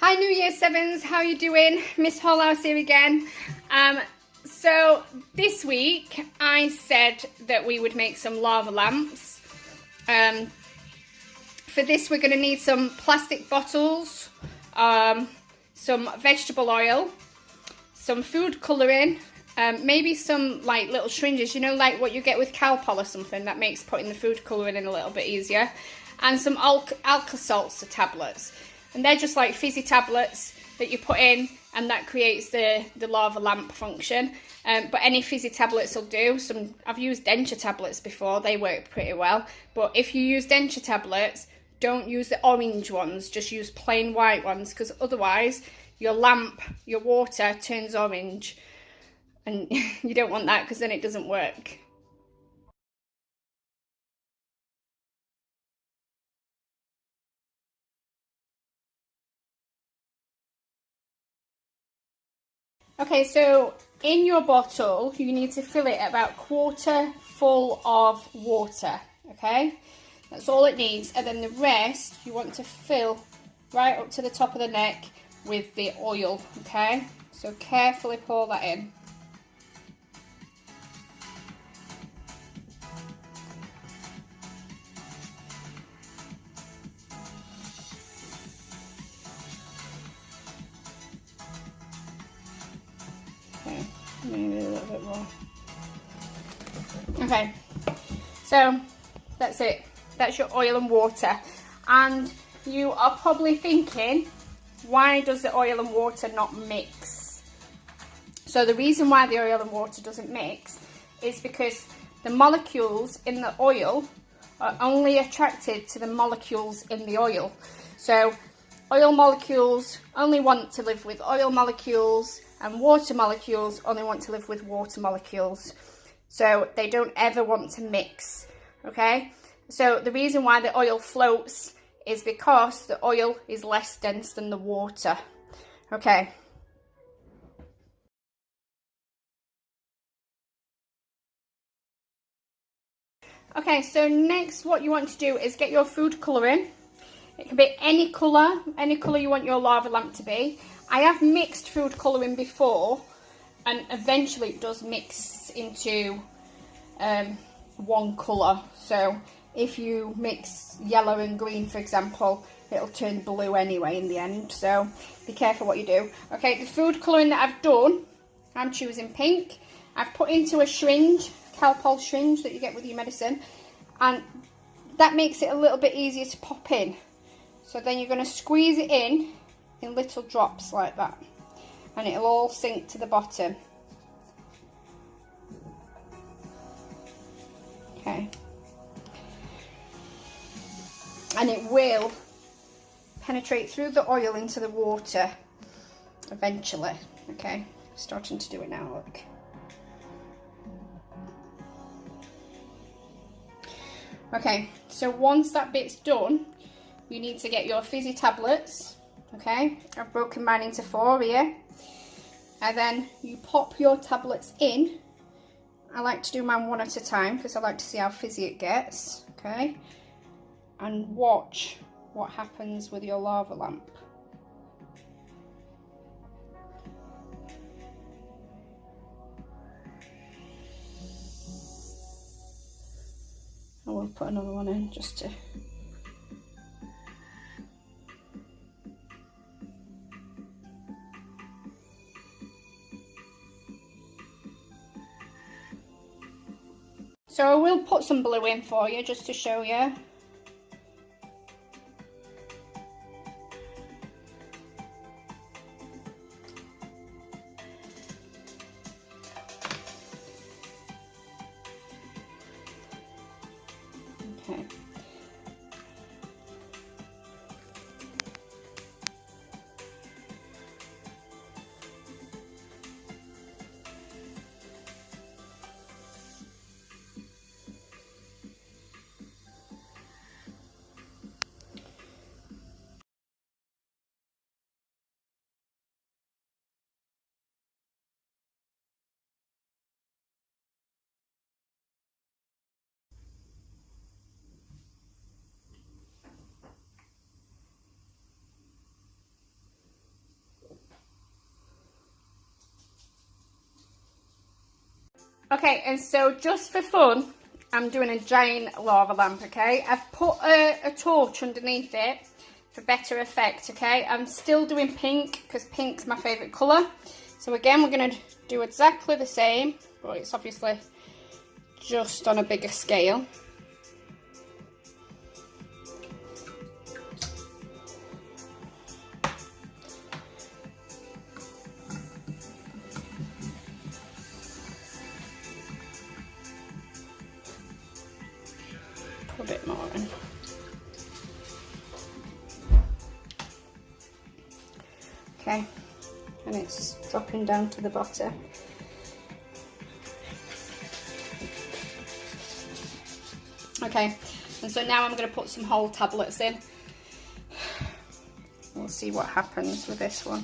Hi New Year 7s, how are you doing? Miss Hallhouse here again. So this week I said that we would make some lava lamps. For this we're going to need some plastic bottles, some vegetable oil, some food colouring, maybe some like little syringes, you know, like what you get with Calpol or something that makes putting the food colouring in a little bit easier, and some Alka-Seltzer tablets. And they're just like fizzy tablets that you put in, and that creates the lava lamp function. But any fizzy tablets will do. I've used denture tablets before, they work pretty well. But if you use denture tablets, don't use the orange ones, just use plain white ones, because otherwise your lamp, your water turns orange. And you don't want that, because then it doesn't work. Okay, so in your bottle, you need to fill it about quarter full of water, okay? That's all it needs. And then the rest, you want to fill right up to the top of the neck with the oil, okay? So carefully pour that in. Okay, maybe a little bit more. Okay, so that's it. That's your oil and water. And you are probably thinking, why does the oil and water not mix? So the reason why the oil and water doesn't mix is because the molecules in the oil are only attracted to the molecules in the oil. So oil molecules only want to live with oil molecules, and water molecules only want to live with water molecules. So they don't ever want to mix, okay? So the reason why the oil floats is because the oil is less dense than the water, okay? Okay, so next what you want to do is get your food colouring. It can be any colour you want your lava lamp to be. I have mixed food colouring before, and eventually it does mix into one colour. So if you mix yellow and green, for example, it'll turn blue anyway in the end. So be careful what you do. Okay, the food colouring that I've done, I'm choosing pink. I've put into a syringe, Calpol syringe that you get with your medicine, and that makes it a little bit easier to pop in. So then you're going to squeeze it in little drops like that, and it'll all sink to the bottom. Okay. And it will penetrate through the oil into the water eventually. Okay, starting to do it now, look. Okay, so once that bit's done, you need to get your fizzy tablets. Okay, I've broken mine into 4 here. And then you pop your tablets in. I like to do mine one at a time because I like to see how fizzy it gets. Okay, and watch what happens with your lava lamp. I will put another one in just to... So I will put some blue in for you just to show you. Okay. Okay, and so just for fun, I'm doing a giant lava lamp, okay? I've put a torch underneath it for better effect, okay? I'm still doing pink because pink's my favourite colour. So again, we're going to do exactly the same, but it's obviously just on a bigger scale. Put a bit more in. Okay, and it's dropping down to the bottom. Okay, and so now I'm going to put some whole tablets in. We'll see what happens with this one.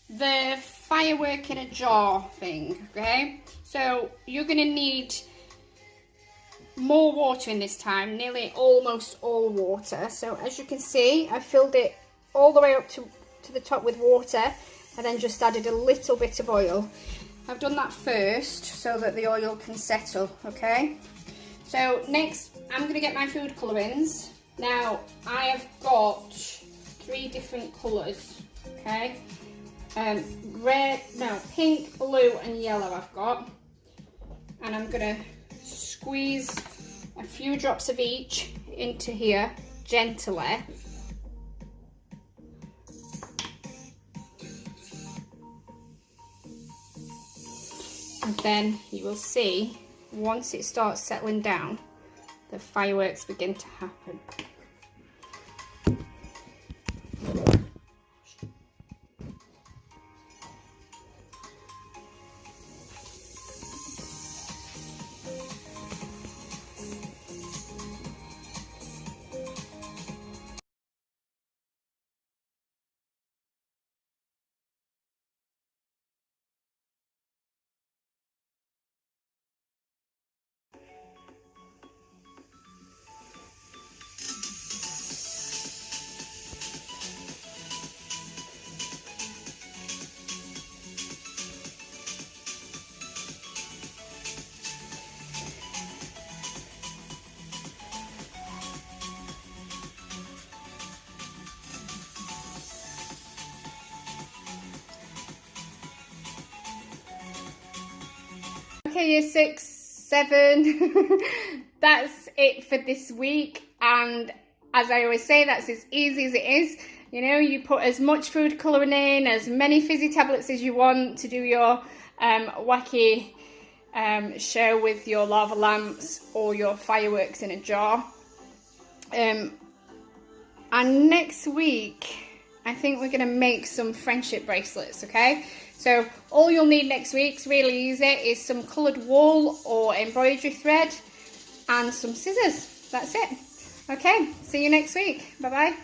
The firework in a jar thing, okay? So you're going to need more water in this time, nearly almost all water. So as you can see, I filled it all the way up to the top with water and then just added a little bit of oil. I've done that first so that the oil can settle, okay? So next, I'm going to get my food colourings. Now, I have got 3 different colours, okay? Pink, blue and yellow I've got. And I'm going to squeeze a few drops of each into here, gently. And then you will see, once it starts settling down, the fireworks begin to happen. Okay, year 6, 7, that's it for this week. And as I always say, that's as easy as it is. You know, you put as much food colouring in, as many fizzy tablets as you want to do your wacky show with your lava lamps or your fireworks in a jar. And next week, I think we're going to make some friendship bracelets, okay? So all you'll need next week's really easy is some coloured wool or embroidery thread and some scissors. That's it. Okay, see you next week. Bye-bye.